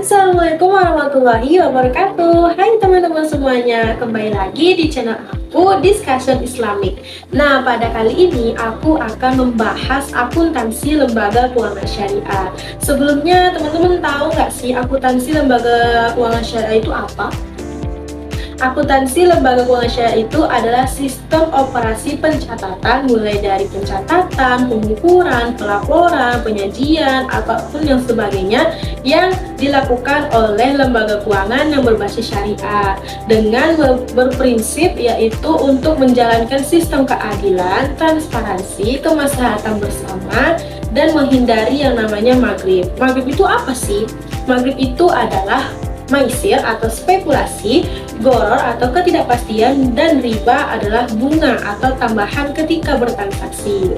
Assalamualaikum warahmatullahi wabarakatuh. Hai teman-teman semuanya, kembali lagi di channel aku Discussion Islamic. Nah, pada kali ini aku akan membahas akuntansi lembaga keuangan syariah. Sebelumnya teman-teman tahu nggak sih akuntansi lembaga keuangan syariah itu apa? Akuntansi lembaga keuangan syariah itu adalah sistem operasi pencatatan mulai dari pencatatan, pengukuran, pelaporan, penyajian, apapun yang sebagainya yang dilakukan oleh lembaga keuangan yang berbasis syariah dengan berprinsip yaitu untuk menjalankan sistem keadilan, transparansi, kemaslahatan bersama dan menghindari yang namanya maghrib. Maghrib itu apa sih? Maghrib itu adalah maisir atau spekulasi, goror atau ketidakpastian, dan riba adalah bunga atau tambahan ketika bertransaksi.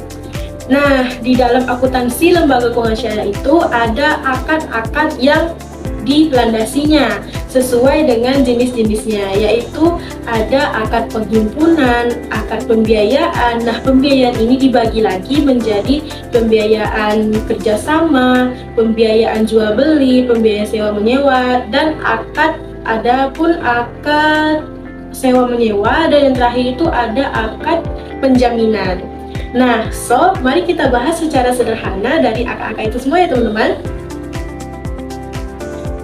Nah, di dalam akuntansi lembaga keuangan syariah itu ada akad-akad yang dilandasinya sesuai dengan jenis-jenisnya, yaitu ada akad penghimpunan, akad pembiayaan. Nah, pembiayaan ini dibagi lagi menjadi pembiayaan kerjasama, pembiayaan jual beli, pembiayaan sewa menyewa, dan ada pun akad sewa menyewa, dan yang terakhir itu ada akad penjaminan. Nah, mari kita bahas secara sederhana dari akad-akad itu semua ya teman-teman.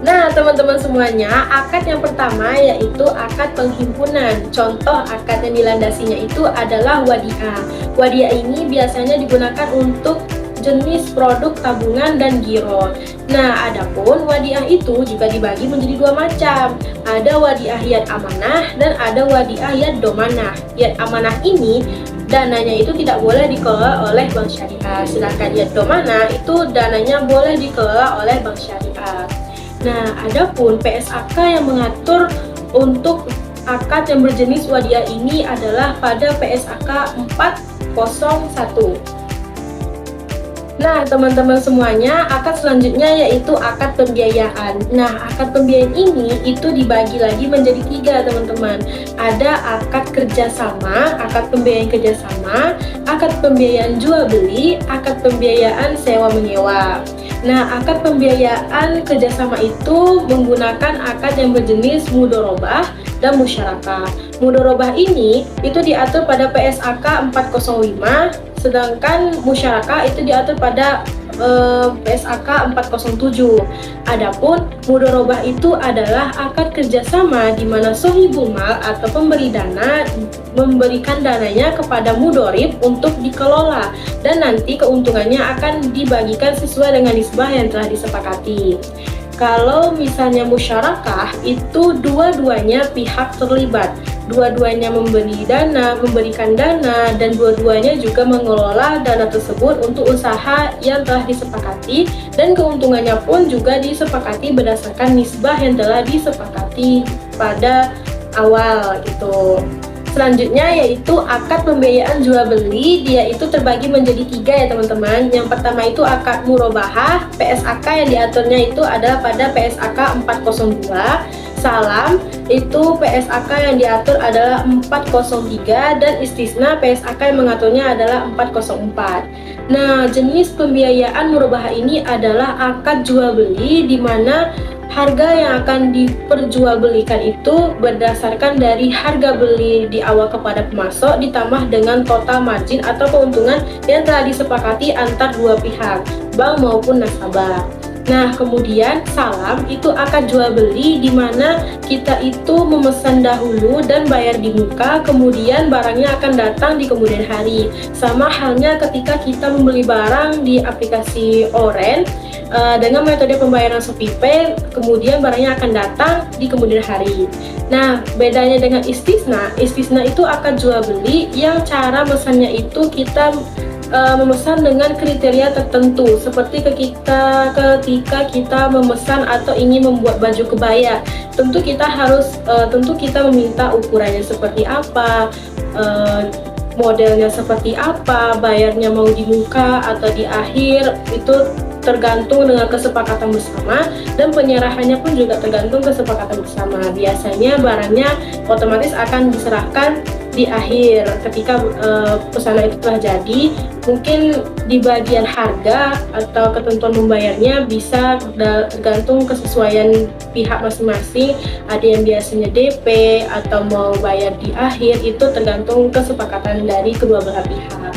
Nah, teman-teman semuanya, akad yang pertama yaitu akad penghimpunan. Contoh akad yang dilandasinya itu adalah wadiah. Wadiah ini biasanya digunakan untuk jenis produk tabungan dan giro. Nah, adapun wadiah itu juga dibagi menjadi dua macam. Ada wadiah yad amanah dan ada wadiah yad domanah. Yad amanah ini dananya itu tidak boleh dikelola oleh bank syariah, sedangkan yad domanah itu dananya boleh dikelola oleh bank syariah. Nah, adapun PSAK yang mengatur untuk akad yang berjenis wadiah ini adalah pada PSAK 401. Nah, teman-teman semuanya, akad selanjutnya yaitu akad pembiayaan. Nah, akad pembiayaan ini itu dibagi lagi menjadi tiga, teman-teman. Ada akad kerjasama, akad pembiayaan kerjasama, akad pembiayaan jual beli, akad pembiayaan sewa menyewa. Nah, akad pembiayaan kerjasama itu menggunakan akad yang berjenis mudorobah dan musyarakah. Mudorobah ini itu diatur pada PSAK 405, sedangkan musyarakah itu diatur pada PSAK 407. Adapun mudorobah itu adalah akad kerjasama di mana sohibul mal atau pemberi dana memberikan dananya kepada mudorib untuk dikelola dan nanti keuntungannya akan dibagikan sesuai dengan nisbah yang telah disepakati. Kalau misalnya musyarakah itu dua-duanya pihak terlibat, dua-duanya memberikan dana, dan dua-duanya juga mengelola dana tersebut untuk usaha yang telah disepakati, dan keuntungannya pun juga disepakati berdasarkan nisbah yang telah disepakati pada awal gitu. Selanjutnya yaitu akad pembiayaan jual beli, dia itu terbagi menjadi tiga ya teman-teman. Yang pertama itu akad murobahah, PSAK yang diaturnya itu adalah pada PSAK 402. Salam itu PSAK yang diatur adalah 403 dan istisna PSAK yang mengaturnya adalah 404. Nah, jenis pembiayaan murobahah ini adalah akad jual beli di mana harga yang akan diperjualbelikan itu berdasarkan dari harga beli di awal kepada pemasok ditambah dengan total margin atau keuntungan yang telah disepakati antar dua pihak, bank maupun nasabah. Nah, kemudian salam itu akad jual beli di mana kita itu memesan dahulu dan bayar di muka, kemudian barangnya akan datang di kemudian hari. Sama halnya ketika kita membeli barang di aplikasi Oren dengan metode pembayaran ShopeePay, kemudian barangnya akan datang di kemudian hari. Nah, bedanya dengan istisna itu akad jual beli yang cara mesannya itu kita memesan dengan kriteria tertentu, seperti ketika kita memesan atau ingin membuat baju kebaya, tentu kita meminta ukurannya seperti apa, modelnya seperti apa, bayarnya mau di muka atau di akhir, itu tergantung dengan kesepakatan bersama, dan penyerahannya pun juga tergantung kesepakatan bersama. Biasanya barangnya otomatis akan diserahkan di akhir ketika pesanan itu telah jadi, mungkin di bagian harga atau ketentuan membayarnya bisa tergantung kesesuaian pihak masing-masing. Ada yang biasanya DP atau mau bayar di akhir, itu tergantung kesepakatan dari kedua belah pihak.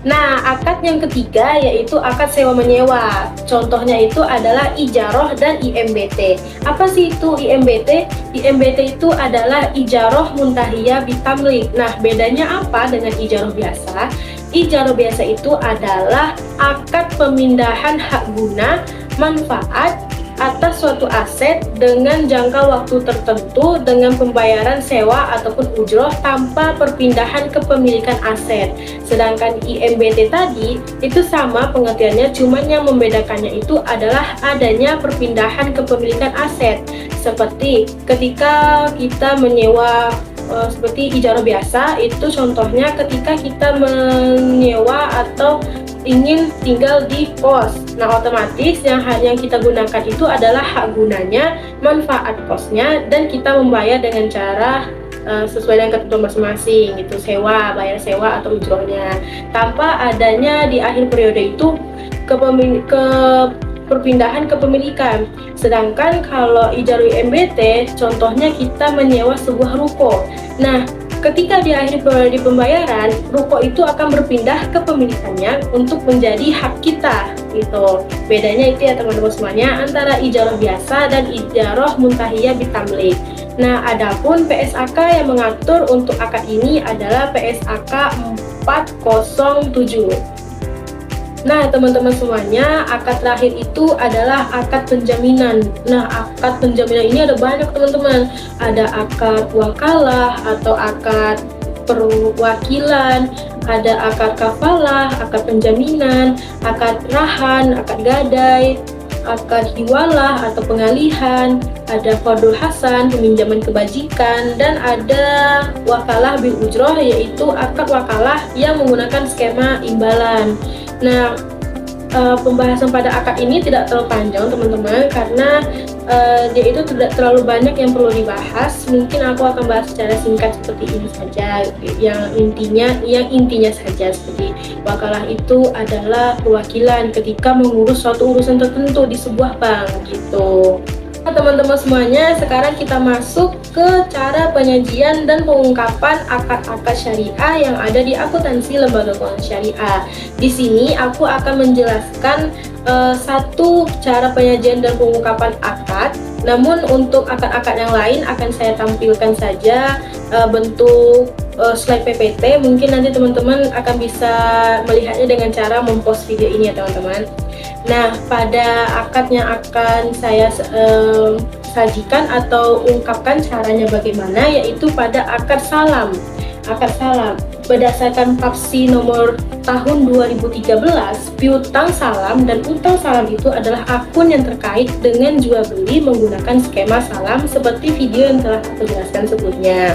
Nah, akad yang ketiga yaitu akad sewa menyewa. Contohnya itu adalah ijaroh dan IMBT. Apa sih itu IMBT? IMBT itu adalah ijaroh muntahiyah bitamlik. Nah, bedanya apa dengan ijaroh biasa? Ijaroh biasa itu adalah akad pemindahan hak guna, manfaat atas suatu aset dengan jangka waktu tertentu dengan pembayaran sewa ataupun ujroh tanpa perpindahan kepemilikan aset. Sedangkan IMBT tadi itu sama pengertiannya, cuman yang membedakannya itu adalah adanya perpindahan kepemilikan aset. Seperti ketika kita menyewa seperti ijarah biasa, itu contohnya ketika kita menyewa atau ingin tinggal di kos. Nah, otomatis yang kita gunakan itu adalah hak gunanya, manfaat kosnya, dan kita membayar dengan cara sesuai dengan ketentuan masing-masing, itu bayar sewa atau ujrohnya, tanpa adanya di akhir periode itu perpindahan kepemilikan. Sedangkan kalau ijarah IMBT, contohnya kita menyewa sebuah ruko. Nah, ketika di akhir periode pembayaran, ruko itu akan berpindah kepemilikannya untuk menjadi hak kita. Gitu. Bedanya itu ya teman-teman semuanya antara ijarah biasa dan ijarah muntahiyah bitamlik. Nah, adapun PSAK yang mengatur untuk akad ini adalah PSAK 407. Nah, teman-teman semuanya, akad terakhir itu adalah akad penjaminan. Nah, akad penjaminan ini ada banyak teman-teman. Ada akad wakalah atau akad perwakilan, ada akad kafalah, akad penjaminan, akad rahan, akad gadai, akad hiwalah atau pengalihan, ada fardul hasan, peminjaman kebajikan, dan ada wakalah bil ujroh, yaitu akad wakalah yang menggunakan skema imbalan. Nah, pembahasan pada akad ini tidak terlalu panjang teman-teman, karena dia itu tidak terlalu banyak yang perlu dibahas. Mungkin aku akan bahas secara singkat seperti ini saja, yang intinya saja seperti wakalah itu adalah perwakilan ketika mengurus suatu urusan tertentu di sebuah bank gitu. Nah, teman-teman semuanya, sekarang kita masuk ke cara penyajian dan pengungkapan akad-akad syariah yang ada di akuntansi lembaga keuangan syariah. Di sini aku akan menjelaskan satu cara penyajian dan pengungkapan akad. Namun untuk akad-akad yang lain akan saya tampilkan saja bentuk slide PPT. Mungkin nanti teman-teman akan bisa melihatnya dengan cara mempost video ini ya teman-teman. Nah, pada akad yang akan saya sajikan atau ungkapkan caranya bagaimana, yaitu pada akad salam. Akad salam berdasarkan Papsi nomor tahun 2013, piutang salam dan utang salam itu adalah akun yang terkait dengan jual beli menggunakan skema salam seperti video yang telah aku jelaskan sebelumnya.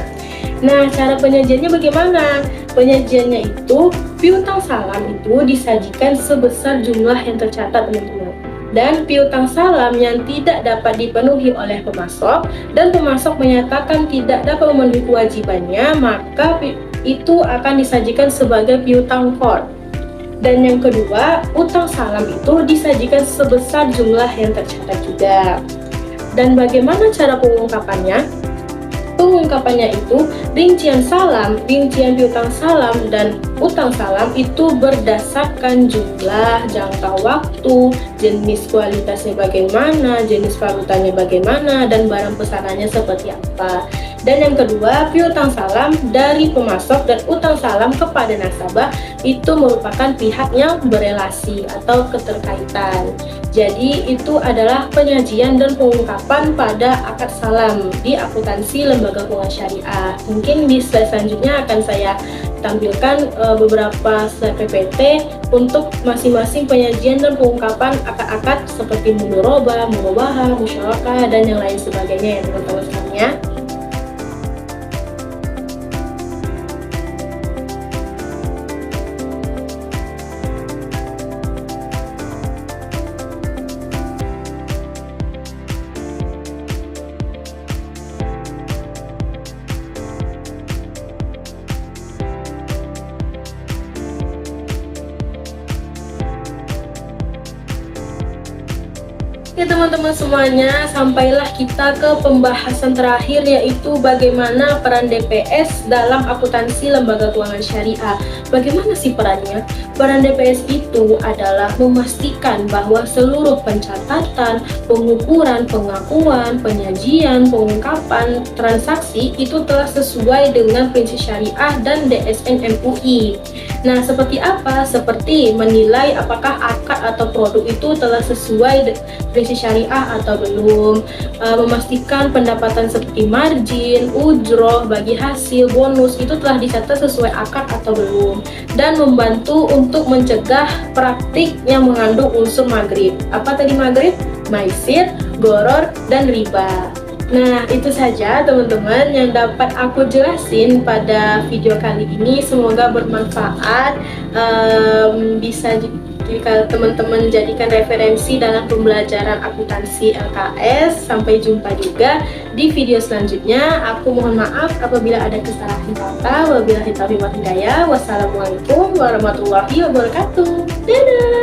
Nah, cara penyajiannya bagaimana? Penyajiannya itu, piutang salam itu disajikan sebesar jumlah yang tercatat teman-teman. Dan piutang salam yang tidak dapat dipenuhi oleh pemasok dan pemasok menyatakan tidak dapat memenuhi kewajibannya, maka itu akan disajikan sebagai piutang for. Dan yang kedua, utang salam itu disajikan sebesar jumlah yang tercatat juga. Dan bagaimana cara pengungkapannya? Pengungkapannya itu rincian salam, rincian piutang salam dan utang salam itu berdasarkan jumlah, jangka waktu, jenis kualitasnya bagaimana, jenis valutanya bagaimana, dan barang pesanannya seperti apa. Dan yang kedua, piutang salam dari pemasok dan utang salam kepada nasabah itu merupakan pihak yang berelasi atau keterkaitan. Jadi itu adalah penyajian dan pengungkapan pada akad salam di akuntansi lembaga keuangan syariah. Mungkin di slide selanjutnya akan saya tampilkan beberapa slide PPT untuk masing-masing penyajian dan pengungkapan akad-akad seperti mudharabah, murabahah, musyarakah, dan yang lain sebagainya ya teman-teman semuanya. Oke teman-teman semuanya, sampailah kita ke pembahasan terakhir, yaitu bagaimana peran DPS dalam akuntansi lembaga keuangan syariah. Bagaimana sih perannya? Peran DPS itu adalah memastikan bahwa seluruh pencatatan, pengukuran, pengakuan, penyajian, pengungkapan transaksi itu telah sesuai dengan prinsip syariah dan DSN MUI. Nah, seperti apa? Seperti menilai apakah akad atau produk itu telah sesuai prinsip syariah atau belum, memastikan pendapatan seperti margin, ujroh, bagi hasil, bonus itu telah dicatat sesuai akad atau belum, dan membantu untuk mencegah praktik yang mengandung unsur maghrib. Apa tadi maghrib? Maisir, goror, dan riba. Nah, itu saja teman-teman yang dapat aku jelasin pada video kali ini. Semoga bermanfaat, bisa jika teman-teman jadikan referensi dalam pembelajaran akuntansi LKS. Sampai jumpa juga di video selanjutnya. Aku mohon maaf apabila ada kesalahan kata. Wabillahi taufiq wal hidayah. Wassalamualaikum warahmatullahi wabarakatuh. Dadah.